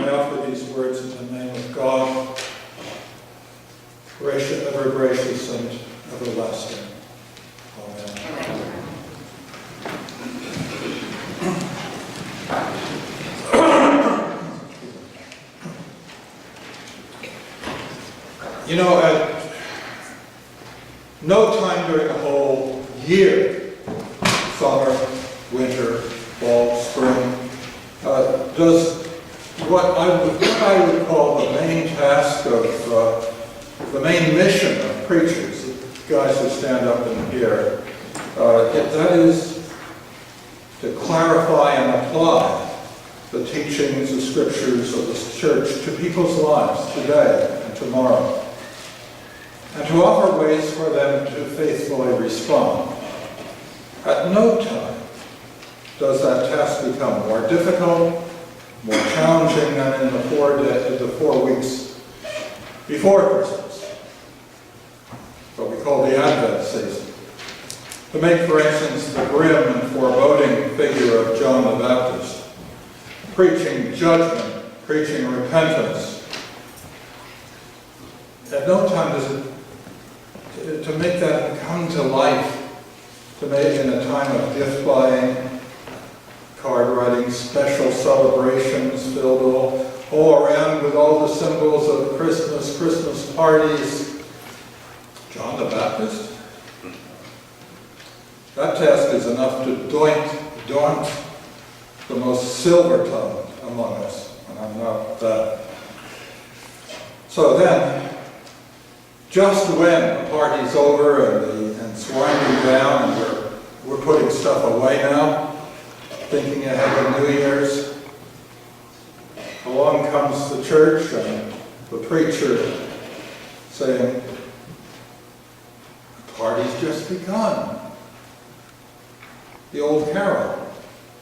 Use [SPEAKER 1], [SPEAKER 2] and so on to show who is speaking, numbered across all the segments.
[SPEAKER 1] I offer these words in the name of God, gracious, ever gracious and everlasting. Amen. You know, at no time during the whole year, summer, winter, fall, spring, does what I would call the main task of, the main mission of preachers, the guys who stand up in here, that is to clarify and apply the teachings, the scriptures of the church to people's lives today and tomorrow, and to offer ways for them to faithfully respond. At no time does that task become more difficult, more challenging than in the 4 weeks before Christmas, what we call the Advent season. To make, for instance, the grim and foreboding figure of John the Baptist, preaching judgment, preaching repentance. At no time does it, to make that come to life, to make in a time of gift buying, card writing, special celebrations filled all around with all the symbols of Christmas parties. John the Baptist? That task is enough to daunt the most silver-tongued among us, and I'm not that. So then, just when the party's over and it's winding down and we're putting stuff away now, thinking ahead of New Year's, along comes the church and the preacher saying, the party's just begun. The old carol,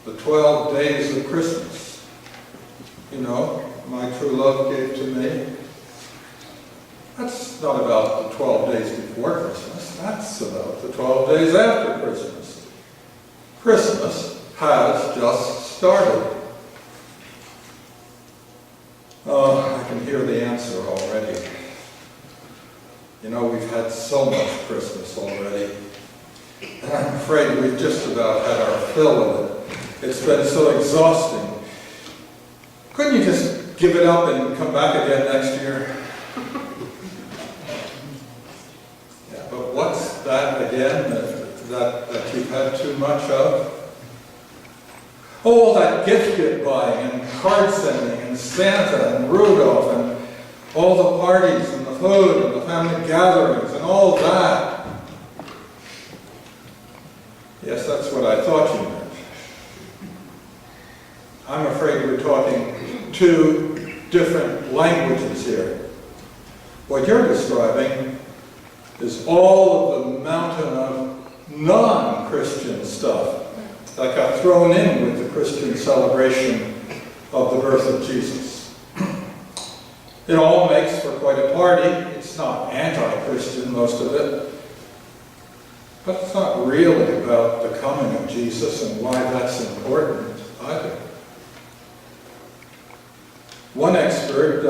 [SPEAKER 1] the 12 days of Christmas. You know, my true love gave to me. That's not about the 12 days before Christmas. That's about the 12 days after Christmas. Christmas has just started. Oh, I can hear the answer already. You know, we've had so much Christmas already. And I'm afraid we've just about had our fill of it. It's been so exhausting. Couldn't you just give it up and come back again next year? Yeah, but what's that again that you've had too much of? All that gift buying and card sending and Santa and Rudolph and all the parties and the food and the family gatherings and all that. Yes, that's what I thought you meant. I'm afraid we're talking two different languages here. What you're describing is all of the mountain of non-Christian stuff that got thrown in with the Christian celebration of the birth of Jesus. It all makes for quite a party. It's not anti-Christian, most of it. But it's not really about the coming of Jesus and why that's important either. One expert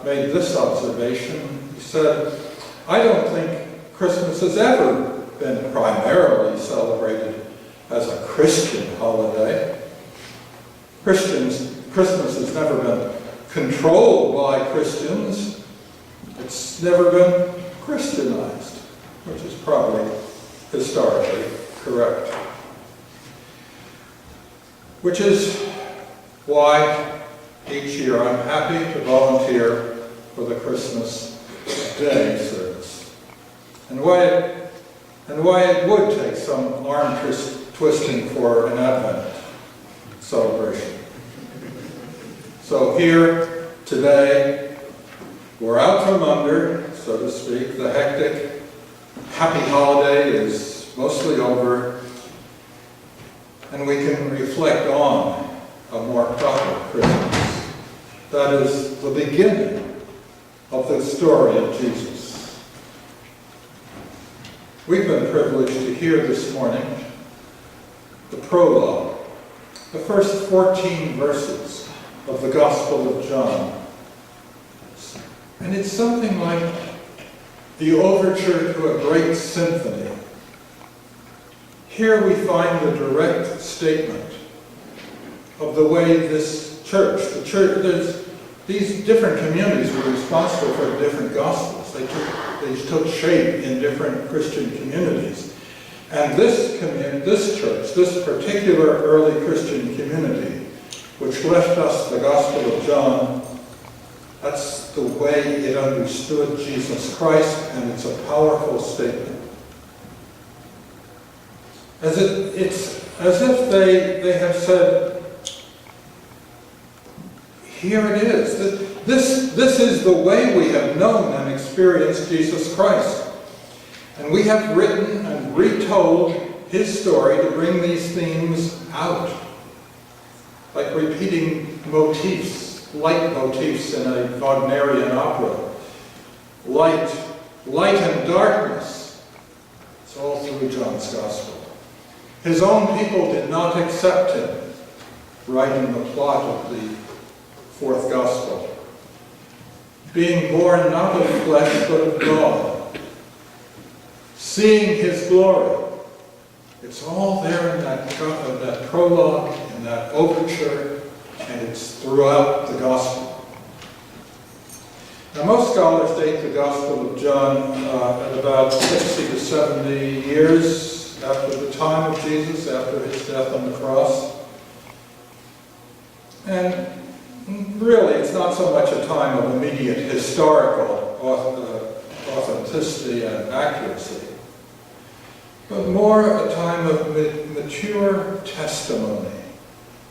[SPEAKER 1] made this observation. He said, I don't think Christmas has ever been primarily celebrated as a Christian holiday. Christmas has never been controlled by Christians. It's never been Christianized, which is probably historically correct. Which is why each year I'm happy to volunteer for the Christmas Day service. And why it would take some arm twisting for an Advent celebration. So here, today, we're out from under, so to speak, the hectic happy holiday is mostly over, and we can reflect on a more proper Christmas. That is the beginning of the story of Jesus. We've been privileged to hear this morning the prologue, the first 14 verses of the Gospel of John. And it's something like the overture to a great symphony. Here we find the direct statement of the way this church, there's these different communities were responsible for different gospels. They took shape in different Christian communities. And this church, this particular early Christian community, which left us the Gospel of John, that's the way it understood Jesus Christ, and it's a powerful statement. It's as if they have said, here it is. This is the way we have known and experienced Jesus Christ. And we have written and retold his story to bring these themes out. Like repeating motifs, light motifs in a Wagnerian opera. Light and darkness. It's all through John's Gospel. His own people did not accept him, right in the plot of the fourth Gospel. Being born not of flesh, but of God. Seeing his glory. It's all there in that prologue, in that overture, and it's throughout the Gospel. Now, most scholars date the Gospel of John at about 60 to 70 years after the time of Jesus, after his death on the cross. And really, it's not so much a time of immediate historical authenticity and accuracy, but more a time of mature testimony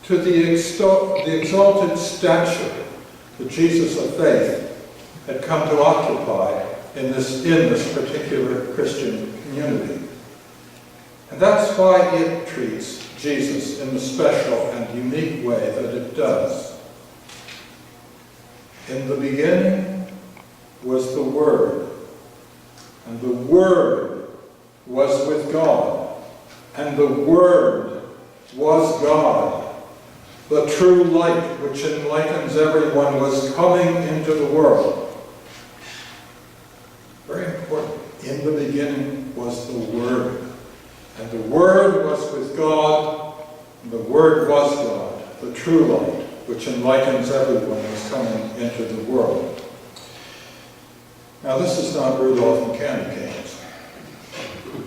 [SPEAKER 1] to the exalted stature that Jesus of faith had come to occupy in this particular Christian community. And that's why it treats Jesus in the special and unique way that it does. In the beginning was the Word, and the Word was with God, and the Word was God. The true light which enlightens everyone was coming into the world. Very important. In the beginning was the Word, and the Word was with God, and the Word was God, the true light which enlightens everyone was coming into the world. Now, this is not Rudolph and candy canes.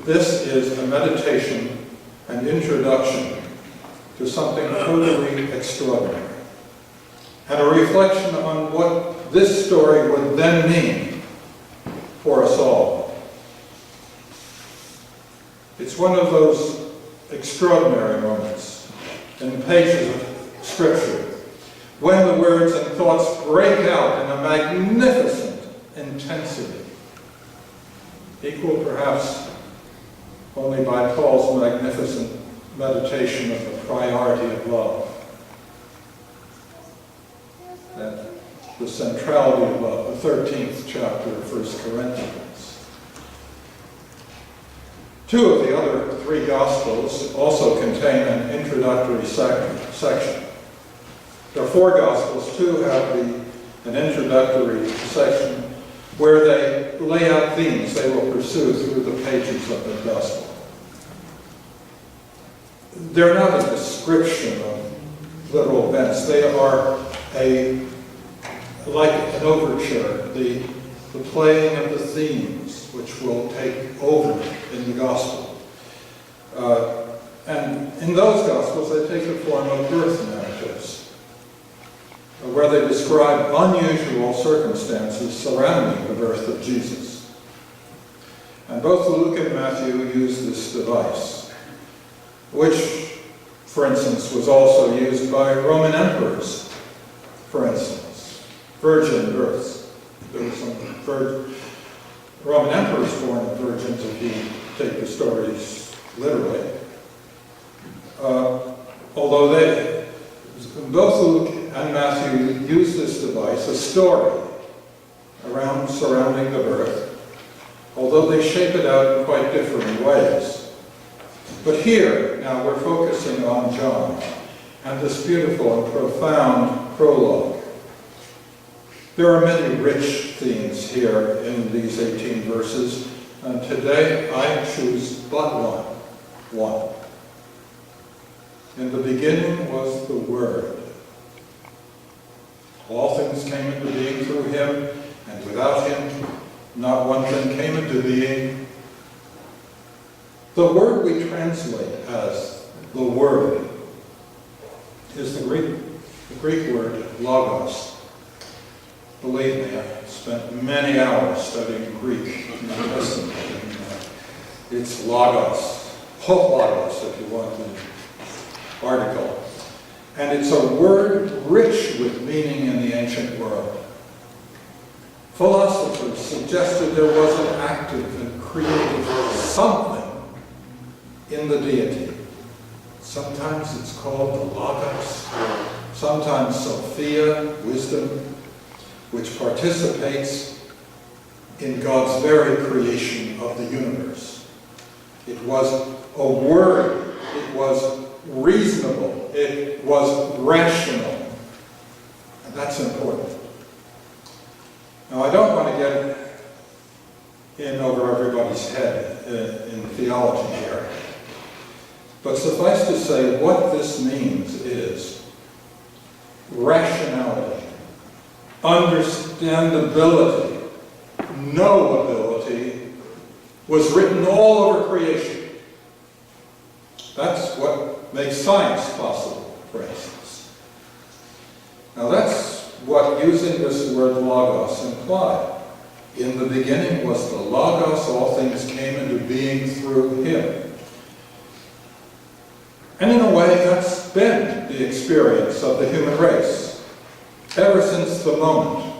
[SPEAKER 1] This is a meditation, an introduction to something totally extraordinary, and a reflection on what this story would then mean for us all. It's one of those extraordinary moments in the pages of Scripture when the words and thoughts break out in a magnificent intensity, equal perhaps only by Paul's magnificent meditation of the priority of love, and the centrality of love, the 13th chapter of 1 Corinthians. Two of the other three Gospels also contain an introductory section. There are four Gospels. Two have an introductory section where they lay out themes they will pursue through the pages of the Gospel. They're not a description of literal events. They are like an overture, the playing of the themes which will take over in the Gospel. And in those Gospels, they take the form of birth narratives, where they describe unusual circumstances surrounding the birth of Jesus. And both Luke and Matthew use this device, which, for instance, was also used by Roman emperors, for instance, virgin births. There were some Roman emperors born of virgins, if you take the stories literally. Although both Luke and Matthew use this device, a story surrounding the birth, although they shape it out in quite different ways. But here, now we're focusing on John and this beautiful and profound prologue. There are many rich themes here in these 18 verses, and today I choose but one. In the beginning was the Word. All things came into being through him, and without him not one thing came into being. The word we translate as the Word is the Greek word logos. Believe me, I've spent many hours studying Greek in the New Testament. It's logos, logos if you want the article. And it's a word rich with meaning in the ancient world. Philosophers suggested there was an active and creative something in the deity. Sometimes it's called the Logos, or sometimes Sophia, wisdom, which participates in God's very creation of the universe. It was a word. It was reasonable. It was rational. And that's important. Now, I don't want to get in over everybody's head in theology here. But suffice to say, what this means is rationality, understandability, knowability was written all over creation. That's what makes science possible, for instance. Now that's what using this word logos implied. In the beginning was the Logos, all things came into being through him. And in a way, that's been the experience of the human race ever since the moment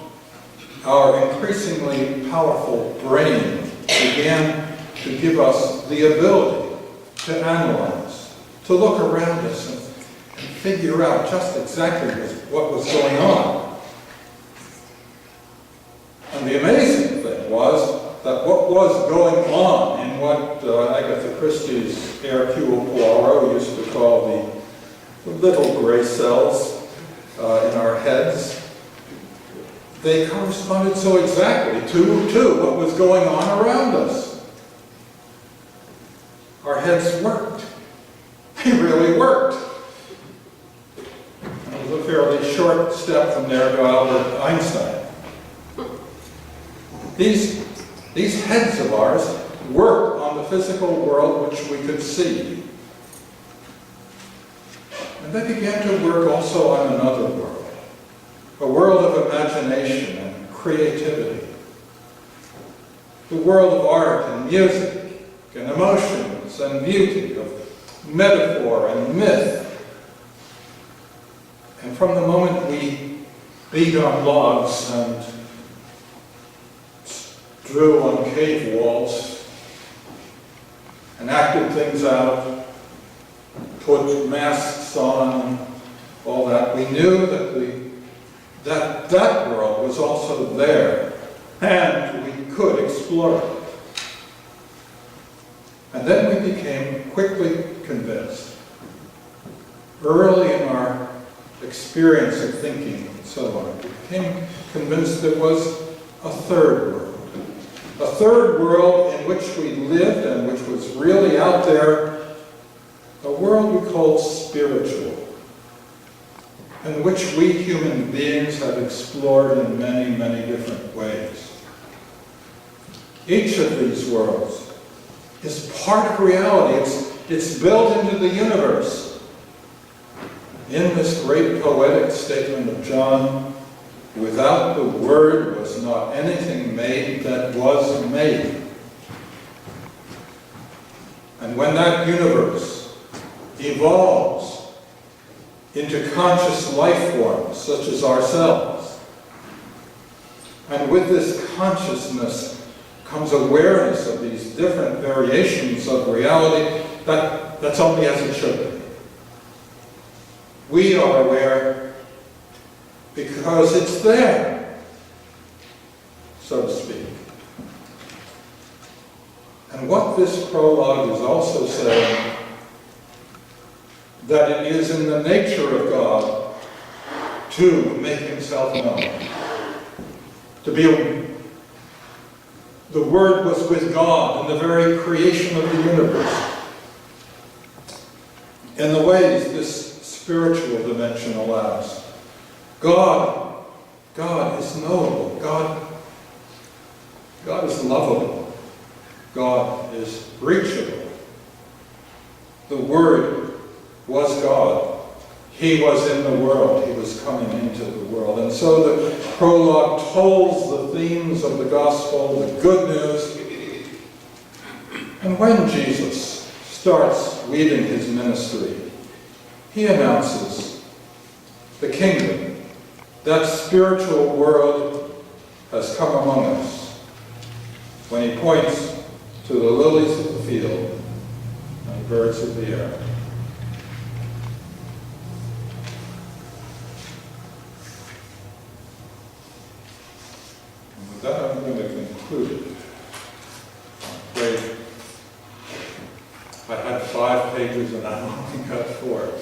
[SPEAKER 1] our increasingly powerful brain began to give us the ability to analyze, to look around us and figure out just exactly what was going on. And the amazing thing was that what was going on in what Agatha Christie's Hercule Poirot used to call the little gray cells in our heads, they corresponded so exactly to what was going on around us. Our heads worked. They really worked. And it was a fairly short step from there to Albert Einstein. These heads of ours work on the physical world which we could see. And they began to work also on another world, a world of imagination and creativity, the world of art and music and emotions and beauty, of metaphor and myth. And from the moment we beat on logs and drew on cave walls and acted things out, put masks on and all that, we knew that that world was also there and we could explore it. And then we became quickly convinced, early in our experience of thinking and so on, we became convinced there was a third world. A third world in which we lived and which was really out there, a world we called spiritual, and which we human beings have explored in many, many different ways. Each of these worlds is part of reality. It's built into the universe. In this great poetic statement of John, without the Word was not anything made that was made. And when that universe evolves into conscious life forms, such as ourselves, and with this consciousness comes awareness of these different variations of reality, that's only as it should be. We are aware because it's there, so to speak. And what this prologue is also saying, that it is in the nature of God to make himself known. The Word was with God in the very creation of the universe. In the ways this spiritual dimension allows. God is knowable. God is lovable. God is reachable. The Word was God. He was in the world. He was coming into the world. And so the prologue holds the themes of the gospel, the good news. And when Jesus starts weaving his ministry, he announces the kingdom. That spiritual world has come among us. When he points to the lilies of the field and birds of the air. And with that, I'm going to conclude. I'm afraid I had 5 pages and I only got 4.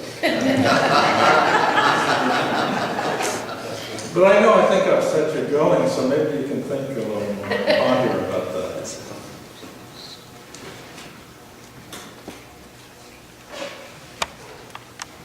[SPEAKER 1] But I think I've set you going, so maybe you can think a little more. Ponder